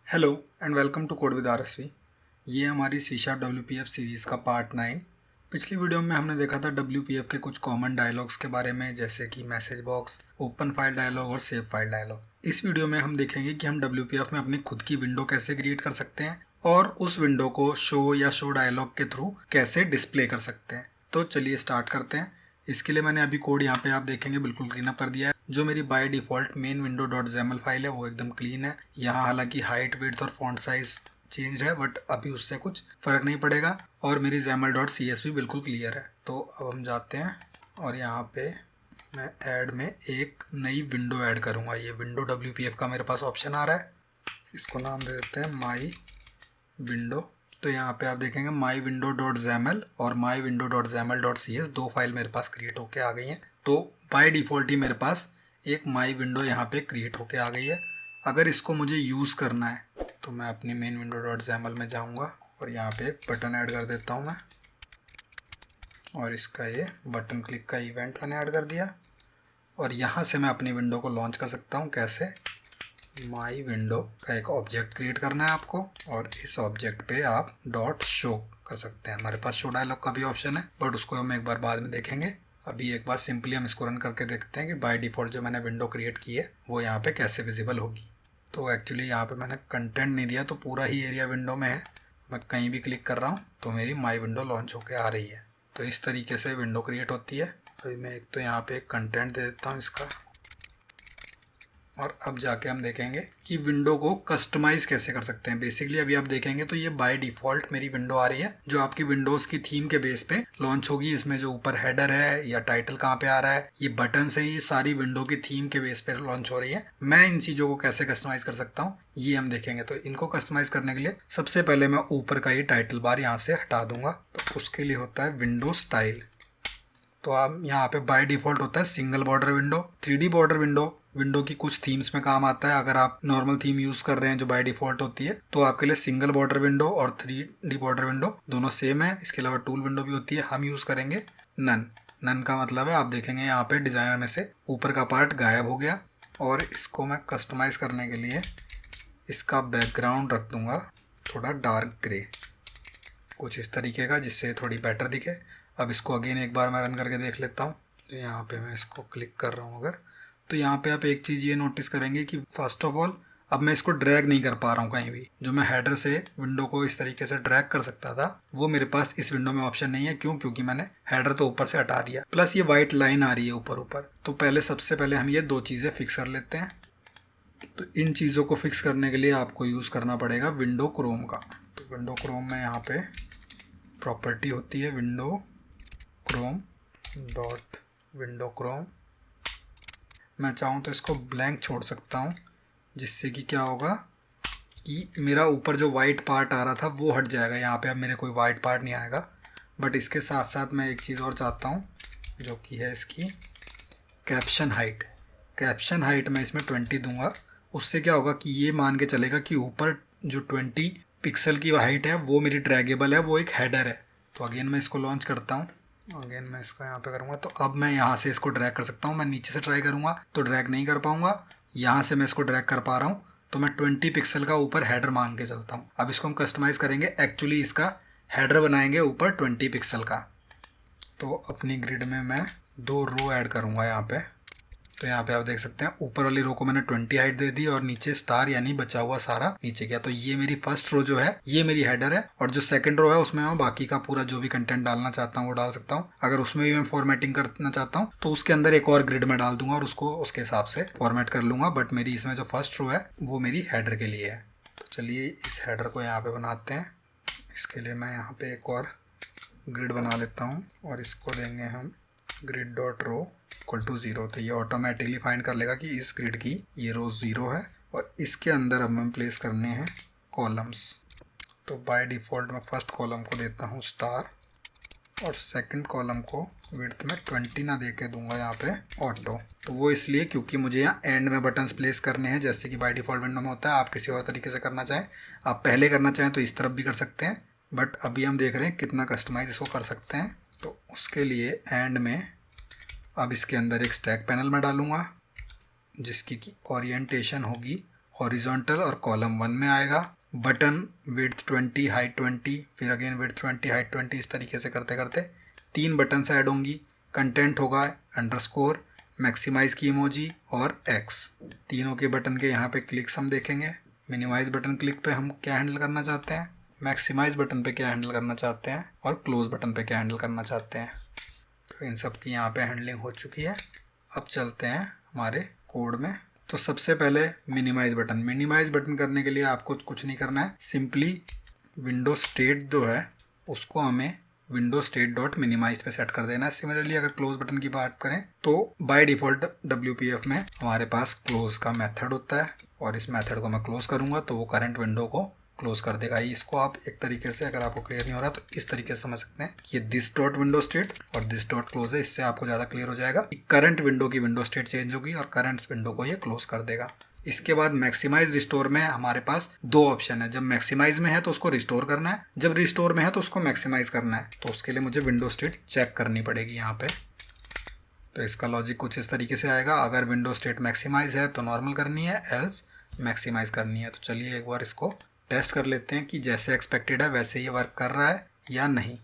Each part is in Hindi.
Hello and welcome to code with RSV. ये हमारी सी शार्प WPF सीरीज़ का पार्ट 9। पिछली वीडियो में हमने देखा था WPF के कुछ कॉमन डायलॉग्स के बारे में, जैसे कि message box, open file dialog और सेव फाइल डायलॉग। इस वीडियो में हम देखेंगे कि हम WPF में अपनी खुद की विंडो कैसे क्रिएट कर सकते हैं और उस विंडो को शो या शो डायलॉग के थ्रू कैसे डिस्प्ले कर सकते हैं। तो चलिए स्टार्ट करते हैं। इसके लिए मैंने अभी कोड यहाँ पे आप देखेंगे बिल्कुल क्लीन अप कर दिया है। जो मेरी by default main window dot Jaimal file है वो एकदम क्लीन है। यहाँ हालांकि हाइट, विड्थ और फॉन्ट साइज चेंज है, बट अभी उससे कुछ फ़र्क नहीं पड़ेगा। और मेरी जैमल डॉट CSV बिल्कुल क्लियर है। तो अब हम जाते हैं और यहाँ पे मैं ऐड में एक नई विंडो ऐड करूँगा। ये विंडो WPF का मेरे पास ऑप्शन आ रहा है। इसको नाम दे देते हैं माई विंडो। तो यहाँ पे आप देखेंगे माई विंडो डॉट जैमल और माई window dot Jaimal dot CS दो फाइल मेरे पास क्रिएट होके आ गई हैं। तो बाय डिफ़ॉल्ट ही मेरे पास एक माई विंडो यहाँ पे क्रिएट होके आ गई है। अगर इसको मुझे यूज़ करना है तो मैं अपनी मेन विंडो डॉट जैमल में जाऊँगा और यहाँ पे एक बटन ऐड कर देता हूँ मैं, और इसका ये बटन क्लिक का इवेंट मैंने ऐड कर दिया। और यहाँ से मैं अपनी विंडो को लॉन्च कर सकता हूँ। कैसे? माई विंडो का एक ऑब्जेक्ट क्रिएट करना है आपको और इस ऑब्जेक्ट पे आप डॉट शो कर सकते हैं। हमारे पास शो डायलॉग का भी ऑप्शन है, बट उसको हम एक बार बाद में देखेंगे। अभी एक बार सिंपली हम इसको रन करके देखते हैं कि बाय डिफ़ॉल्ट जो मैंने विंडो क्रिएट की है वो यहाँ पे कैसे विजिबल होगी। तो एक्चुअली यहाँ पे मैंने कंटेंट नहीं दिया, तो पूरा ही एरिया विंडो में है। मैं कहीं भी क्लिक कर रहा हूँ तो मेरी माई विंडो लॉन्च होकर आ रही है। तो इस तरीके से विंडो क्रिएट होती है। अभी मैं एक तो यहाँ पे एक कंटेंट दे देता हूँ इसका, और अब जाके हम देखेंगे कि विंडो को कस्टमाइज कैसे कर सकते हैं। बेसिकली अभी आप देखेंगे तो ये बाय डिफ़ॉल्ट मेरी विंडो आ रही है जो आपकी विंडोज़ की थीम के बेस पे लॉन्च होगी। इसमें जो ऊपर हेडर है या टाइटल कहाँ पे आ रहा है, ये बटन से ही सारी विंडो की थीम के बेस पे लॉन्च हो रही है। मैं इन चीज़ों को कैसे कस्टमाइज कर सकता हूँ ये हम देखेंगे। तो इनको कस्टमाइज करने के लिए सबसे पहले मैं ऊपर का ये टाइटल बार यहाँ से हटा दूंगा। तो उसके लिए होता है विंडो स्टाइल। तो आप यहाँ पे बाय डिफ़ॉल्ट होता है single border window, 3D border window. Window की कुछ थीम्स में काम आता है। अगर आप नॉर्मल थीम यूज़ कर रहे हैं जो बाय डिफ़ॉल्ट होती है, तो आपके लिए सिंगल बॉर्डर विंडो और 3D बॉर्डर विंडो दोनों सेम है। इसके अलावा टूल विंडो भी होती है। हम यूज़ करेंगे नन। नन का मतलब है, आप देखेंगे यहाँ पे डिज़ाइनर में से ऊपर का पार्ट गायब हो गया। और इसको मैं कस्टमाइज़ करने के लिए इसका बैकग्राउंड रख दूँगा थोड़ा डार्क ग्रे, कुछ इस तरीके का, जिससे थोड़ी बेटर दिखे। अब इसको अगेन एक बार मैं रन करके देख लेता हूँ। तो यहाँ पे मैं इसको क्लिक कर रहा हूँ अगर, तो यहाँ पे आप एक चीज़ ये नोटिस करेंगे कि फर्स्ट ऑफ ऑल अब मैं इसको ड्रैग नहीं कर पा रहा हूँ कहीं भी। जो मैं हेडर से विंडो को इस तरीके से ड्रैग कर सकता था वो मेरे पास इस विंडो में ऑप्शन नहीं है। क्यों? क्योंकि मैंने हेडर तो ऊपर से हटा दिया, प्लस ये वाइट लाइन आ रही है ऊपर ऊपर। तो पहले सबसे पहले हम ये दो चीज़ें फिक्स कर लेते हैं। तो इन चीज़ों को फिक्स करने के लिए आपको यूज़ करना पड़ेगा विंडो क्रोम का। तो विंडो क्रोम में यहाँ पे प्रॉपर्टी होती है window Chrome dot window Chrome. मैं चाहूँ तो इसको ब्लैंक छोड़ सकता हूँ, जिससे कि क्या होगा कि मेरा ऊपर जो वाइट पार्ट आ रहा था वो हट जाएगा। यहाँ पे अब मेरे कोई वाइट पार्ट नहीं आएगा। बट इसके साथ साथ मैं एक चीज़ और चाहता हूँ, जो कि है इसकी कैप्शन हाइट। कैप्शन हाइट मैं इसमें 20 दूंगा। उससे क्या होगा कि ये मान के चलेगा कि ऊपर जो 20 पिक्सल की हाइट है वो मेरी ड्रैगेबल है, वो एक हेडर है। तो अगेन मैं इसको लॉन्च करता हूँ। अगेन मैं इसको यहाँ पे करूँगा तो अब मैं यहाँ से इसको ड्रैग कर सकता हूँ। मैं नीचे से ट्राई करूँगा तो ड्रैग नहीं कर पाऊँगा। यहाँ से मैं इसको ड्रैग कर पा रहा हूँ, तो मैं 20 पिक्सल का ऊपर हेडर मान के चलता हूँ। अब इसको हम कस्टमाइज़ करेंगे। एक्चुअली इसका हेडर बनाएंगे ऊपर 20 पिक्सल का। तो अपनी ग्रिड में मैं 2 रो ऐड करूँगा यहाँ पे। तो यहाँ पे आप देख सकते हैं ऊपर वाली रो को मैंने 20 हाइट दे दी और नीचे स्टार यानी बचा हुआ सारा नीचे गया। तो ये मेरी फर्स्ट रो जो है ये मेरी हेडर है, और जो सेकंड रो है उसमें मैं बाकी का पूरा जो भी कंटेंट डालना चाहता हूँ वो डाल सकता हूँ। अगर उसमें भी मैं फॉर्मेटिंग करना चाहता हूँ तो उसके अंदर एक और ग्रिड में डाल दूंगा और उसको उसके हिसाब से फॉर्मेट कर लूँगा। बट मेरी इसमें जो फर्स्ट रो है वो मेरी हेडर के लिए है। तो चलिए इस हेडर को यहाँ पे बनाते हैं। इसके लिए मैं यहाँ पे एक और ग्रिड बना लेता हूँ और इसको देंगे हम grid dot row equal to 0। तो ये ऑटोमेटिकली फाइंड कर लेगा कि इस ग्रिड की ये रो 0 है, और इसके अंदर अब हम प्लेस करने हैं कॉलम्स। तो बाय डिफ़ॉल्ट मैं फर्स्ट कॉलम को देता हूँ स्टार, और सेकंड कॉलम को विड्थ में 20 ना दे के दूंगा यहाँ पे ऑटो। तो वो इसलिए क्योंकि मुझे यहाँ एंड में बटन्स प्लेस करने हैं, जैसे कि बाय डिफ़ॉल्ट विंडो में होता है। आप किसी और तरीके से करना चाहें, आप पहले करना चाहें तो इस तरफ भी कर सकते हैं, बट अभी हम देख रहे हैं कितना कस्टमाइज इसको कर सकते हैं। तो उसके लिए एंड में अब इसके अंदर एक स्टैक पैनल में डालूंगा, जिसकी की ओरिएंटेशन होगी हॉरिजॉन्टल और कॉलम 1 में आएगा। बटन विड्थ 20, हाइट 20, फिर अगेन विड्थ 20, हाइट 20, इस तरीके से करते करते 3 बटन्स ऐड होंगी। कंटेंट होगा अंडरस्कोर, मैक्सिमाइज की इमोजी और एक्स। तीनों के बटन के यहाँ पे क्लिक्स हम देखेंगे। मिनिमाइज बटन क्लिक पे हम क्या हैंडल करना चाहते हैं, मैक्सिमाइज बटन पे क्या हैंडल करना चाहते हैं और क्लोज बटन पे क्या हैंडल करना चाहते हैं। तो इन सब की यहाँ पे हैंडलिंग हो चुकी है। अब चलते हैं हमारे कोड में। तो सबसे पहले मिनिमाइज बटन करने के लिए आपको कुछ नहीं करना है, सिंपली विंडो स्टेट जो है उसको हमें विंडो स्टेट डॉट मिनिमाइज पे सेट कर देना है। सिमिलरली अगर क्लोज बटन की बात करें तो बाय डिफ़ॉल्ट WPF में हमारे पास क्लोज का मेथड होता है और इस मेथड को मैं क्लोज करूँगा तो वो करंट विंडो को क्लोज कर देगा। इसको आप एक तरीके से, अगर आपको क्लियर नहीं हो रहा तो इस तरीके से समझ सकते हैं कि ये दिस डॉट विंडो स्टेट और दिस डॉट क्लोज है। इससे आपको ज़्यादा क्लियर हो जाएगा कि करंट विंडो की विंडो स्टेट चेंज होगी और करंट विंडो को ये क्लोज कर देगा। इसके बाद मैक्सिमाइज रिस्टोर में हमारे पास 2 ऑप्शन है। जब मैक्सिमाइज में है तो उसको रिस्टोर करना है, जब रिस्टोर में है तो उसको मैक्सिमाइज करना है। तो उसके लिए मुझे विंडो स्टेट चेक करनी पड़ेगी यहाँ पे। तो इसका लॉजिक कुछ इस तरीके से आएगा, अगर विंडो स्टेट मैक्सिमाइज है तो नॉर्मल करनी है, एल्स मैक्सिमाइज करनी है। तो चलिए एक बार इसको टेस्ट कर लेते हैं कि जैसे एक्सपेक्टेड है वैसे ये वर्क कर रहा है या नहीं।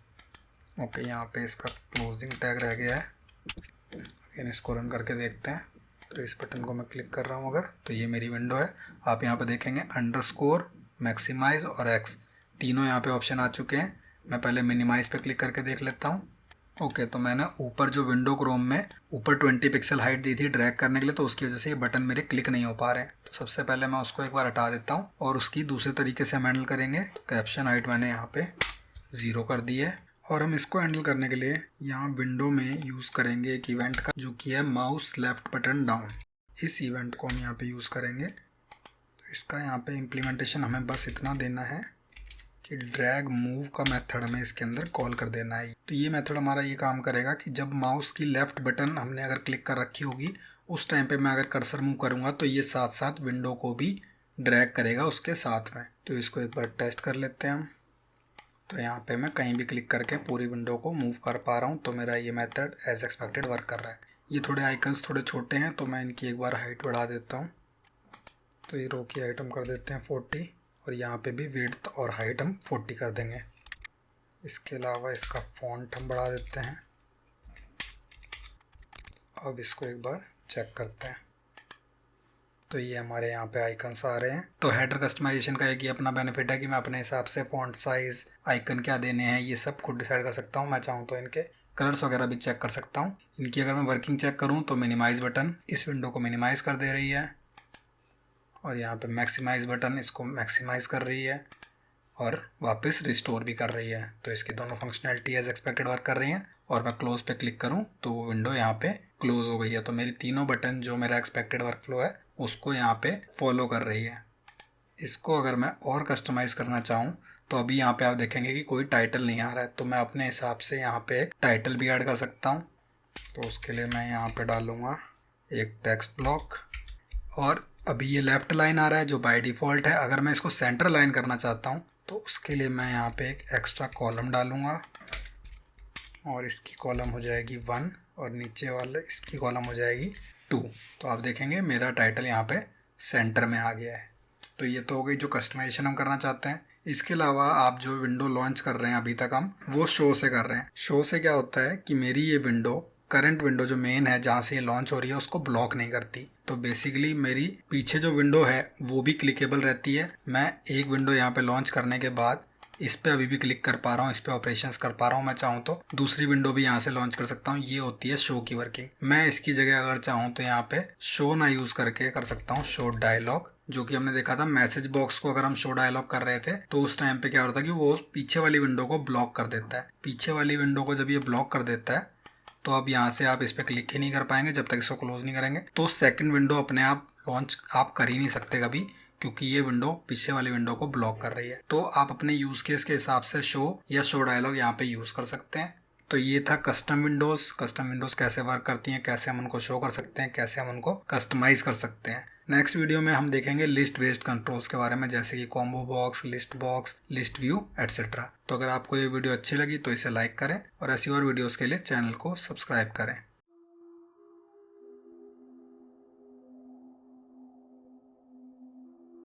ओके, यहाँ पे इसका क्लोजिंग टैग रह गया है। इसको रन करके देखते हैं। तो इस बटन को मैं क्लिक कर रहा हूँ अगर, तो ये मेरी विंडो है। आप यहाँ पे देखेंगे अंडरस्कोर, मैक्सिमाइज और एक्स, तीनों यहाँ पे ऑप्शन आ चुके हैं। मैं पहले मिनिमाइज पे क्लिक करके देख लेता हूँ। ओके, तो मैंने ऊपर जो विंडो क्रोम में ऊपर 20 पिक्सल हाइट दी थी ड्रैग करने के लिए, तो उसकी वजह से ये बटन मेरे क्लिक नहीं हो पा रहे हैं। तो सबसे पहले मैं उसको एक बार हटा देता हूँ और उसकी दूसरे तरीके से हम हैंडल करेंगे। तो कैप्शन हाइट मैंने यहाँ पे 0 कर दी है और हम इसको हैंडल करने के लिए यहाँ विंडो में यूज़ करेंगे एक इवेंट का, जो कि है माउस लेफ्ट बटन डाउन। इस इवेंट को हम यहाँ पे यूज़ करेंगे। तो इसका यहाँ पे इम्प्लीमेंटेशन हमें बस इतना देना है कि ड्रैग मूव का मेथड हमें इसके अंदर कॉल कर देना है। तो ये मेथड हमारा ये काम करेगा कि जब माउस की लेफ़्ट बटन हमने अगर क्लिक कर रखी होगी उस टाइम पे मैं अगर कर्सर मूव करूँगा तो ये साथ साथ विंडो को भी ड्रैग करेगा उसके साथ में। तो इसको एक बार टेस्ट कर लेते हैं हम। तो यहाँ पे मैं कहीं भी क्लिक करके पूरी विंडो को मूव कर पा रहा हूँ, तो मेरा ये मेथड एज एक्सपेक्टेड वर्क कर रहा है। ये थोड़े आइकन्स थोड़े छोटे हैं तो मैं इनकी एक बार हाइट बढ़ा देता हूँ। तो ये रो की हाइट हम कर देते हैं 40 और यहाँ पे भी विड्थ और हाइट हम 40 कर देंगे। इसके अलावा इसका फॉन्ट हम बढ़ा देते हैं। अब इसको एक बार चेक करते हैं। तो ये हमारे यहाँ पे आइकन्स आ रहे हैं। तो हेडर कस्टमाइजेशन का एक ही अपना बेनिफिट है कि मैं अपने हिसाब से फॉन्ट साइज़, आइकन क्या देने हैं, ये सब खुद डिसाइड कर सकता हूँ। मैं चाहूँ तो इनके कलर्स वगैरह भी चेक कर सकता हूँ। इनकी अगर मैं वर्किंग चेक करूँ तो मिनिमाइज़ बटन इस विंडो को मिनिमाइज़ कर दे रही है और यहाँ पे मैक्सिमाइज़ बटन इसको मैक्सिमाइज़ कर रही है और वापस रिस्टोर भी कर रही है। तो इसकी दोनों फंक्शनैलिटी एज एक्सपेक्टेड वर्क कर रही हैं। और मैं क्लोज पे क्लिक करूँ तो वो विंडो यहाँ पे क्लोज हो गई है। तो मेरी तीनों बटन जो मेरा एक्सपेक्टेड वर्कफ्लो है उसको यहाँ पे फॉलो कर रही है। इसको अगर मैं और कस्टमाइज़ करना चाहूँ तो अभी यहाँ पे आप देखेंगे कि कोई टाइटल नहीं आ रहा है, तो मैं अपने हिसाब से यहाँ पे एक टाइटल भी ऐड कर सकता हूँ। तो उसके लिए मैं यहाँ पे डालूँगा एक टेक्स्ट ब्लॉक और अभी ये लेफ़्ट लाइन आ रहा है जो बाय डिफ़ॉल्ट है। अगर मैं इसको सेंटर लाइन करना चाहता हूँ तो उसके लिए मैं यहाँ पे एक एक्स्ट्रा कॉलम डालूँगा और इसकी कॉलम हो जाएगी 1 और नीचे वाले इसकी कॉलम हो जाएगी 2। तो आप देखेंगे मेरा टाइटल यहाँ पे सेंटर में आ गया है। तो ये तो हो गई जो कस्टमाइजेशन हम करना चाहते हैं। इसके अलावा आप जो विंडो लॉन्च कर रहे हैं अभी तक हम वो शो से कर रहे हैं। शो से क्या होता है कि मेरी ये विंडो करंट विंडो जो मेन है जहाँ से ये लॉन्च हो रही है उसको ब्लॉक नहीं करती। तो बेसिकली मेरी पीछे जो विंडो है वो भी क्लिकेबल रहती है। मैं एक विंडो यहाँ पे लॉन्च करने के बाद इस पर अभी भी क्लिक कर पा रहा हूँ, इस पर ऑपरेशंस कर पा रहा हूँ। मैं चाहूँ तो दूसरी विंडो भी यहाँ से लॉन्च कर सकता हूँ। ये होती है शो की वर्किंग। मैं इसकी जगह अगर चाहूँ तो यहाँ पे शो ना यूज़ करके कर सकता हूँ शो डायलॉग, जो कि हमने देखा था मैसेज बॉक्स को अगर हम शो डायलॉग कर रहे थे तो उस टाइम पे क्या होता है कि वो पीछे वाली विंडो को ब्लॉक कर देता है। पीछे वाली विंडो को जब ये ब्लॉक कर देता है तो अब यहाँ से आप इस पर क्लिक ही नहीं कर पाएंगे जब तक इसको क्लोज नहीं करेंगे। तो सेकंड विंडो अपने आप लॉन्च आप कर ही नहीं सकते कभी, क्योंकि ये विंडो पीछे वाली विंडो को ब्लॉक कर रही है। तो आप अपने यूज़ केस के हिसाब से शो या शो डायलॉग यहाँ पे यूज़ कर सकते हैं। तो ये था कस्टम विंडोज़। कस्टम विंडोज़ कैसे वर्क करती हैं, कैसे हम उनको शो कर सकते हैं, कैसे हम उनको कस्टमाइज कर सकते हैं। नेक्स्ट वीडियो में हम देखेंगे लिस्ट बेस्ड कंट्रोल्स के बारे में, जैसे कि combo box, list view etcetera. तो अगर आपको ये वीडियो अच्छी लगी तो इसे लाइक करें और ऐसी और वीडियोस के लिए चैनल को सब्सक्राइब करें।